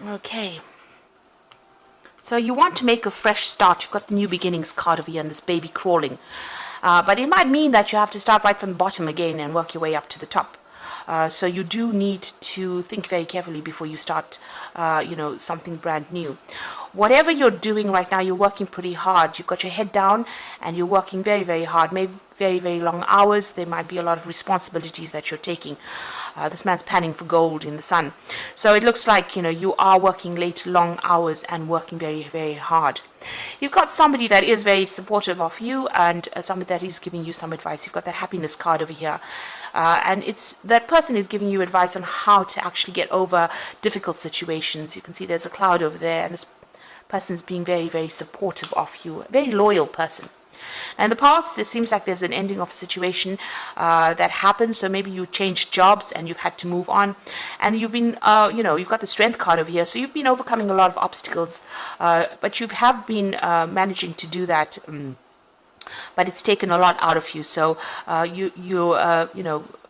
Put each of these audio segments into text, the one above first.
Okay. So you want to make a fresh start. You've got the new beginnings card over here and this baby crawling. But it might mean that you have to start right from the bottom again and work your way up to the top. So you do need to think very carefully before you start, something brand new. Whatever you're doing right now, you're working pretty hard. You've got your head down and you're working very, very hard. Maybe very, very long hours. There might be a lot of responsibilities that you're taking. This man's panning for gold in the sun. So it looks like, you are working late, long hours and working very, very hard. You've got somebody that is very supportive of you and somebody that is giving you some advice. You've got that happiness card over here. And it's that person is giving you advice on how to actually get over difficult situations. You can see there's a cloud over there and this person's being very, very supportive of you. A very loyal person. In the past, it seems like there's an ending of a situation that happened. So maybe you changed jobs and you've had to move on. And you've been, you've got the strength card over here. So you've been overcoming a lot of obstacles. But you have been managing to do that. But it's taken a lot out of you. So you're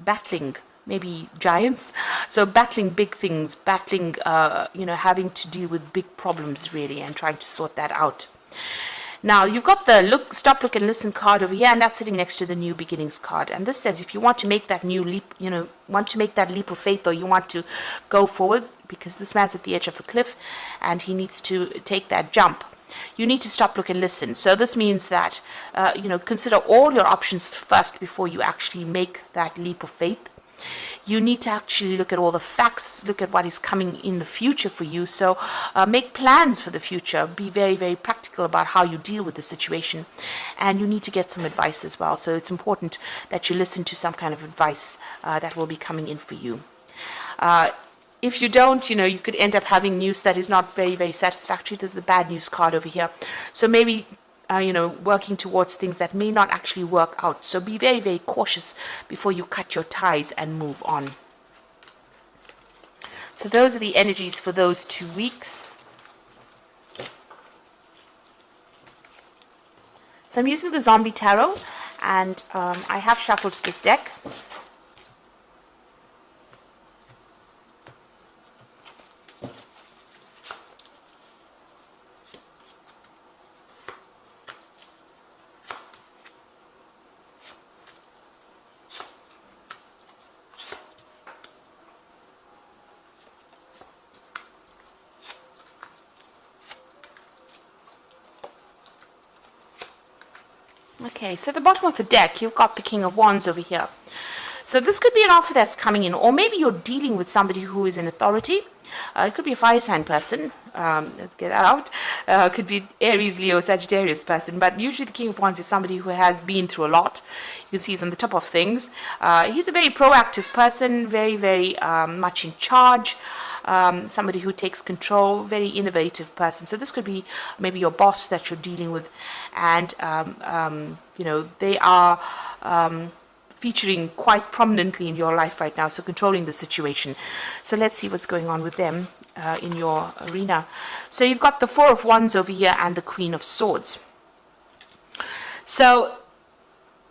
battling maybe giants. So battling big things, battling, having to deal with big problems really and trying to sort that out. Now, you've got the stop, look, and listen card over here, and that's sitting next to the new beginnings card. And this says if you want to make that new leap, want to make that leap of faith, or you want to go forward, because this man's at the edge of the cliff, and he needs to take that jump. You need to stop, look, and listen. So this means that, consider all your options first before you actually make that leap of faith. You need to actually look at all the facts, look at what is coming in the future for you. So make plans for the future. Be very, very practical about how you deal with the situation. And you need to get some advice as well. So it's important that you listen to some kind of advice that will be coming in for you. If you don't, you could end up having news that is not very, very satisfactory. There's the bad news card over here. So maybe working towards things that may not actually work out. So be very, very cautious before you cut your ties and move on. So those are the energies for those 2 weeks. So I'm using the Zombie Tarot, and I have shuffled this deck. Okay, so at the bottom of the deck, you've got the King of Wands over here. So this could be an offer that's coming in, or maybe you're dealing with somebody who is in authority. It could be a fire sign person. Let's get that out. Could be Aries, Leo, Sagittarius person. But usually the King of Wands is somebody who has been through a lot. You can see he's on the top of things. He's a very proactive person, very, very much in charge. Somebody who takes control, very innovative person. So this could be maybe your boss that you're dealing with, and they are featuring quite prominently in your life right now, so controlling the situation. So let's see what's going on with them in your arena. So you've got the Four of Wands over here and the Queen of Swords. So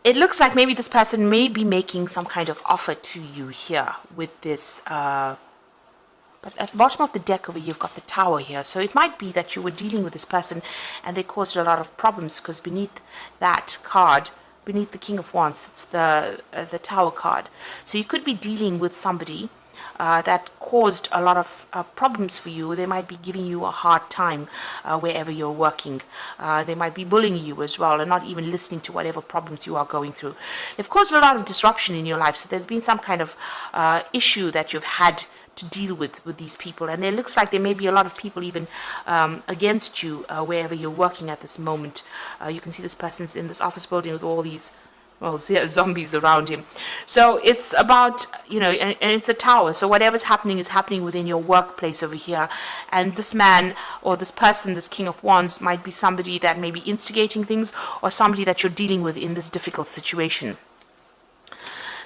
it looks like maybe this person may be making some kind of offer to you here with this but at the bottom of the deck over here, you've got the Tower here. So it might be that you were dealing with this person and they caused a lot of problems, because beneath that card, beneath the King of Wands, it's the Tower card. So you could be dealing with somebody that caused a lot of problems for you. They might be giving you a hard time wherever you're working. They might be bullying you as well and not even listening to whatever problems you are going through. They've caused a lot of disruption in your life. So there's been some kind of issue that you've had to deal with these people, and it looks like there may be a lot of people even against you wherever you're working at this moment. You can see this person's in this office building with all these zombies around him. So it's about, and it's a tower, so whatever's happening is happening within your workplace over here. And this man or this person, this King of Wands, might be somebody that may be instigating things, or somebody that you're dealing with in this difficult situation.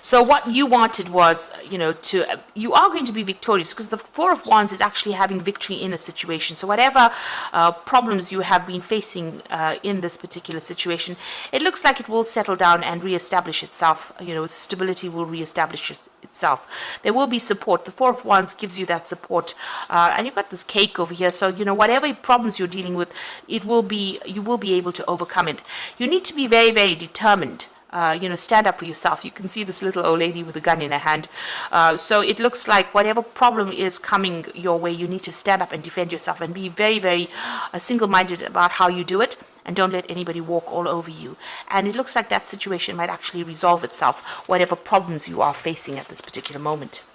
So what you wanted was, you are going to be victorious, because the Four of Wands is actually having victory in a situation. So whatever problems you have been facing in this particular situation, it looks like it will settle down and reestablish itself. Stability will reestablish itself. itself. There will be support. The Four of Wands gives you that support. And you've got this cake over here. So, whatever problems you're dealing with, you will be able to overcome it. You need to be very, very determined. Stand up for yourself. You can see this little old lady with a gun in her hand. So it looks like whatever problem is coming your way, you need to stand up and defend yourself and be very, very single-minded about how you do it, and don't let anybody walk all over you. And it looks like that situation might actually resolve itself, whatever problems you are facing at this particular moment.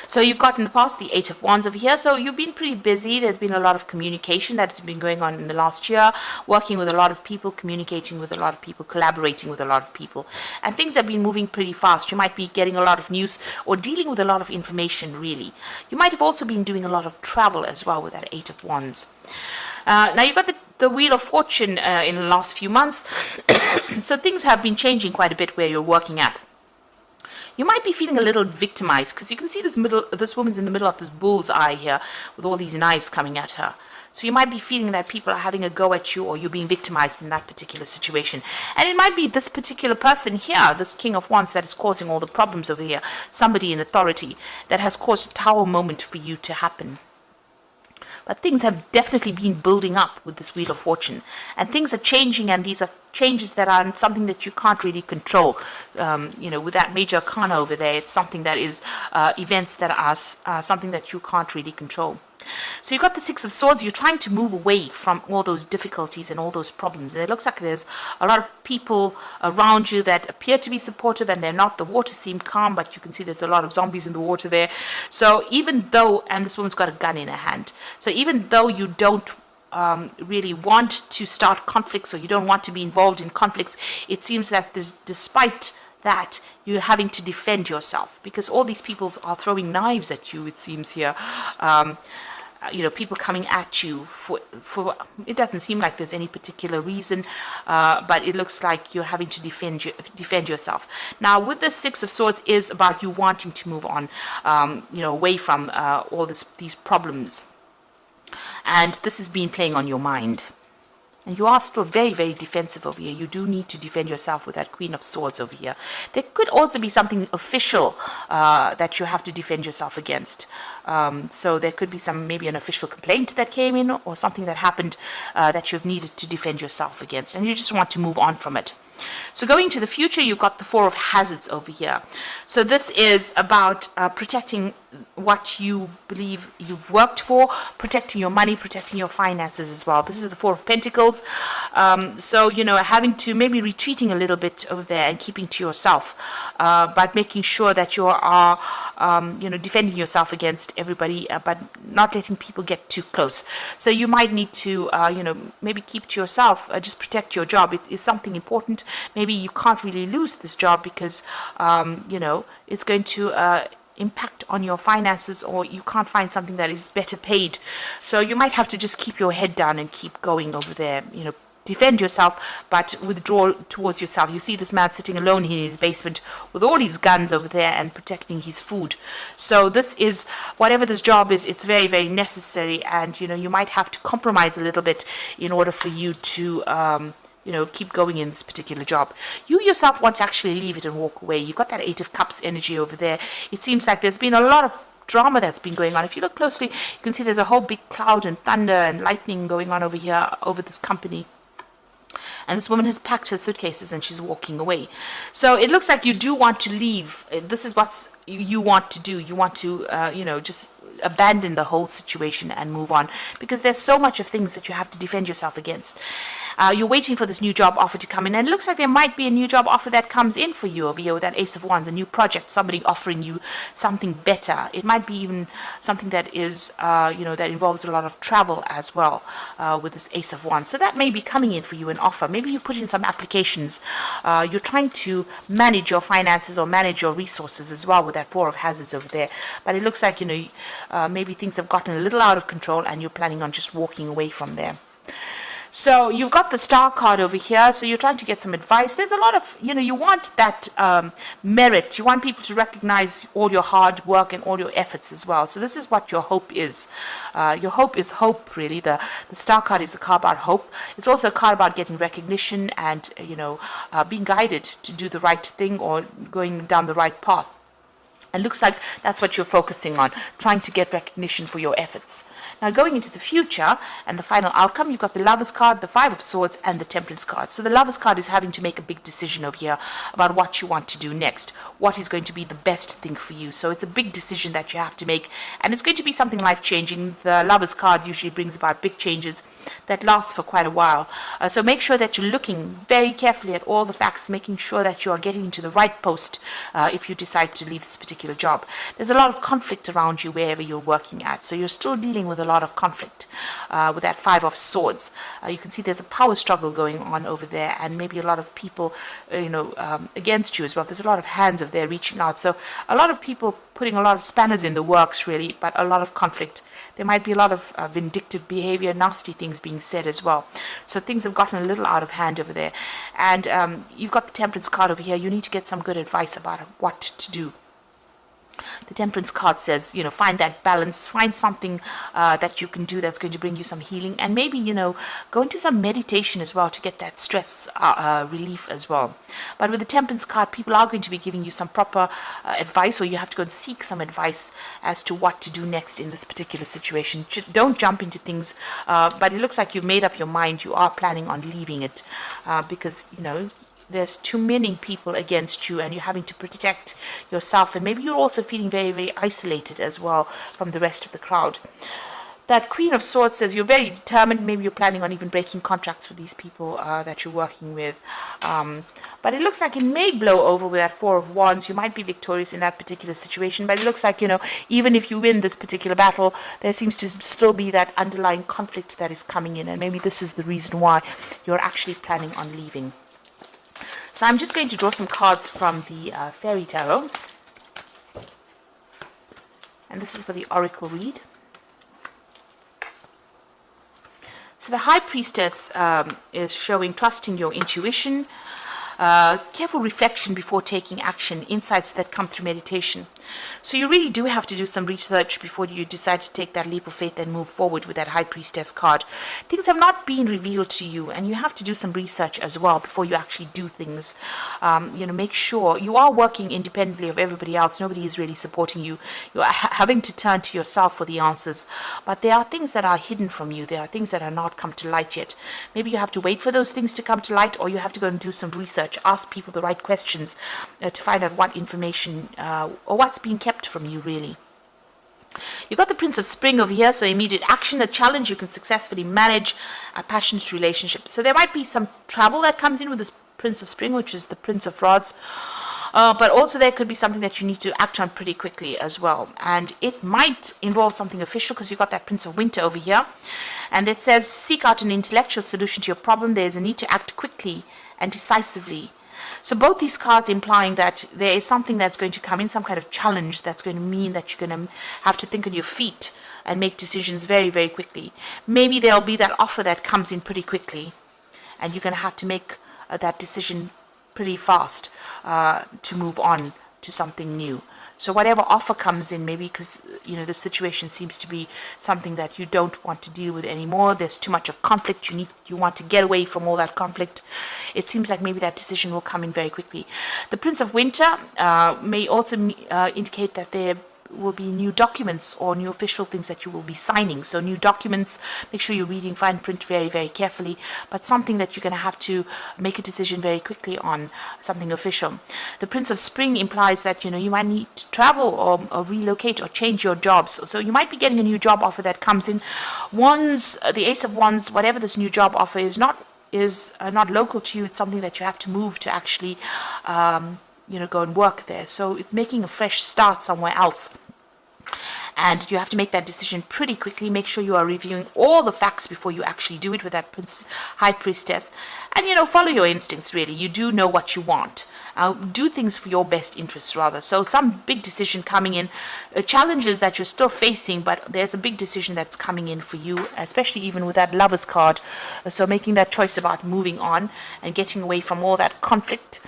So you've got in the past the Eight of Wands over here. So you've been pretty busy. There's been a lot of communication that's been going on in the last year, working with a lot of people, communicating with a lot of people, collaborating with a lot of people. And things have been moving pretty fast. You might be getting a lot of news or dealing with a lot of information, really. You might have also been doing a lot of travel as well with that Eight of Wands. Now you've got the Wheel of Fortune in the last few months. So things have been changing quite a bit where you're working at. You might be feeling a little victimized because you can see this woman's in the middle of this bull's eye here with all these knives coming at her. So you might be feeling that people are having a go at you, or you're being victimized in that particular situation. And it might be this particular person here, this King of Wands, that is causing all the problems over here. Somebody in authority that has caused a tower moment for you to happen. But things have definitely been building up with this Wheel of Fortune. And things are changing, and these are changes that are something that you can't really control. With that major arcana over there, it's something that is events that are something that you can't really control. So you've got the Six of Swords. You're trying to move away from all those difficulties and all those problems. And it looks like there's a lot of people around you that appear to be supportive, and they're not. The water seems calm, but you can see there's a lot of zombies in the water there. So even though, and this woman's got a gun in her hand, so even though you don't really want to start conflicts, or you don't want to be involved in conflicts, it seems that despite that, you're having to defend yourself, because all these people are throwing knives at you, it seems here. People coming at you for it doesn't seem like there's any particular reason, but it looks like you're having to defend yourself. Now, with the Six of Swords is about you wanting to move on, away from all these problems. And this has been playing on your mind. And you are still very, very defensive over here. You do need to defend yourself with that Queen of Swords over here. There could also be something official that you have to defend yourself against. So there could be maybe an official complaint that came in, or something that happened that you've needed to defend yourself against. And you just want to move on from it. So going to the future, you've got the Four of Hazards over here. So this is about protecting what you believe you've worked for, protecting your money, protecting your finances as well. This is the Four of Pentacles. So, having to maybe retreating a little bit over there and keeping to yourself, but making sure that you are, defending yourself against everybody, but not letting people get too close. So you might need to, maybe keep to yourself, just protect your job. It is something important. Maybe you can't really lose this job because, it's going to impact on your finances, or you can't find something that is better paid. So you might have to just keep your head down and keep going over there, defend yourself, but withdraw towards yourself. You see this man sitting alone in his basement with all his guns over there and protecting his food. So this is, whatever this job is, it's very, very necessary, and you might have to compromise a little bit in order for you to keep going in this particular job. You yourself want to actually leave it and walk away. You've got that Eight of Cups energy over there. It seems like there's been a lot of drama that's been going on. If you look closely, you can see there's a whole big cloud and thunder and lightning going on over here, over this company. And this woman has packed her suitcases and she's walking away. So it looks like you do want to leave. This is what you want to do. You want to, just abandon the whole situation and move on, because there's so much of things that you have to defend yourself against. You're waiting for this new job offer to come in, and it looks like there might be a new job offer that comes in for you over here with that Ace of Wands, a new project, somebody offering you something better. It might be even something that is, that involves a lot of travel as well with this Ace of Wands. So that may be coming in for you, an offer. Maybe you put in some applications. You're trying to manage your finances or manage your resources as well with that Four of Hazards over there. But it looks like, maybe things have gotten a little out of control and you're planning on just walking away from there. So you've got the Star card over here, so you're trying to get some advice. There's a lot of, you want that merit. You want people to recognize all your hard work and all your efforts as well. So this is what your hope is. Your hope is hope, really. The Star card is a card about hope. It's also a card about getting recognition and, being guided to do the right thing or going down the right path. And looks like that's what you're focusing on, trying to get recognition for your efforts. Now, going into the future and the final outcome, you've got the Lovers card, the Five of Swords, and the Temperance card. So the Lovers card is having to make a big decision over here about what you want to do next, what is going to be the best thing for you. So it's a big decision that you have to make, and it's going to be something life-changing. The Lovers card usually brings about big changes that last for quite a while. So make sure that you're looking very carefully at all the facts, making sure that you are getting into the right post if you decide to leave this particular job. There's a lot of conflict around you wherever you're working at, so you're still dealing with a lot of conflict with that Five of Swords. You can see there's a power struggle going on over there, and maybe a lot of people against you as well. There's a lot of hands over there reaching out, so a lot of people putting a lot of spanners in the works, really, but a lot of conflict. There might be a lot of vindictive behavior, nasty things being said as well. So things have gotten a little out of hand over there. And you've got the Temperance card over here. You need to get some good advice about what to do. The Temperance card says, find that balance, find something that you can do that's going to bring you some healing, and maybe, go into some meditation as well to get that stress relief as well. But with the Temperance card, people are going to be giving you some proper advice, or you have to go and seek some advice as to what to do next in this particular situation. Don't jump into things, but it looks like you've made up your mind. You are planning on leaving it because, there's too many people against you, and you're having to protect yourself, and maybe you're also feeling very, very isolated as well from the rest of the crowd. That Queen of Swords says you're very determined. Maybe you're planning on even breaking contracts with these people that you're working with. But it looks like it may blow over with that Four of Wands. You might be victorious in that particular situation, but it looks like, even if you win this particular battle, there seems to still be that underlying conflict that is coming in, and maybe this is the reason why you're actually planning on leaving. So I'm just going to draw some cards from the Fairy Tarot. And this is for the Oracle read. So the High Priestess is showing trusting your intuition, careful reflection before taking action, insights that come through meditation. So you really do have to do some research before you decide to take that leap of faith and move forward with that High Priestess card. Things have not been revealed to you, and you have to do some research as well before you actually do things. Make sure you are working independently of everybody else. Nobody is really supporting you. You're having to turn to yourself for the answers. But there are things that are hidden from you. There are things that are not come to light yet. Maybe you have to wait for those things to come to light, or you have to go and do some research. Ask people the right questions to find out what information or what's being kept from you, really. You've got the Prince of Spring over here, so immediate action, a challenge you can successfully manage, a passionate relationship. So there might be some travel that comes in with this Prince of Spring, which is the Prince of Rods. But also there could be something that you need to act on pretty quickly as well. And it might involve something official, because you've got that Prince of Winter over here. And it says, seek out an intellectual solution to your problem. There's a need to act quickly and decisively. So both these cards implying that there is something that's going to come in, some kind of challenge that's going to mean that you're going to have to think on your feet and make decisions very, very quickly. Maybe there'll be that offer that comes in pretty quickly, and you're going to have to make that decision pretty fast to move on to something new. So whatever offer comes in, maybe because, the situation seems to be something that you don't want to deal with anymore. There's too much of conflict. You want to get away from all that conflict. It seems like maybe that decision will come in very quickly. The Prince of Winter may also indicate that there will be new documents or new official things that you will be signing. So new documents, make sure you're reading fine print very, very carefully, but something that you're going to have to make a decision very quickly on, something official. The Prince of Spring implies that, you might need to travel or relocate or change your jobs. So you might be getting a new job offer that comes in. Wands, the Ace of Wands, whatever this new job offer is not local to you. It's something that you have to move to actually go and work there. So it's making a fresh start somewhere else. And you have to make that decision pretty quickly. Make sure you are reviewing all the facts before you actually do it with that High Priestess. And, follow your instincts, really. You do know what you want. Do things for your best interests, rather. So some big decision coming in, challenges that you're still facing, but there's a big decision that's coming in for you, especially even with that Lovers card. So making that choice about moving on and getting away from all that conflict.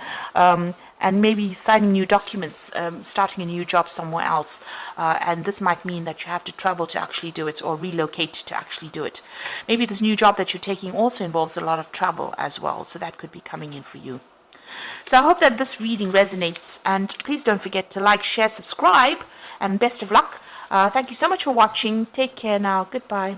And maybe signing new documents, starting a new job somewhere else. And this might mean that you have to travel to actually do it, or relocate to actually do it. Maybe this new job that you're taking also involves a lot of travel as well, so that could be coming in for you. So I hope that this reading resonates, and please don't forget to like, share, subscribe, and best of luck. Thank you so much for watching. Take care now. Goodbye.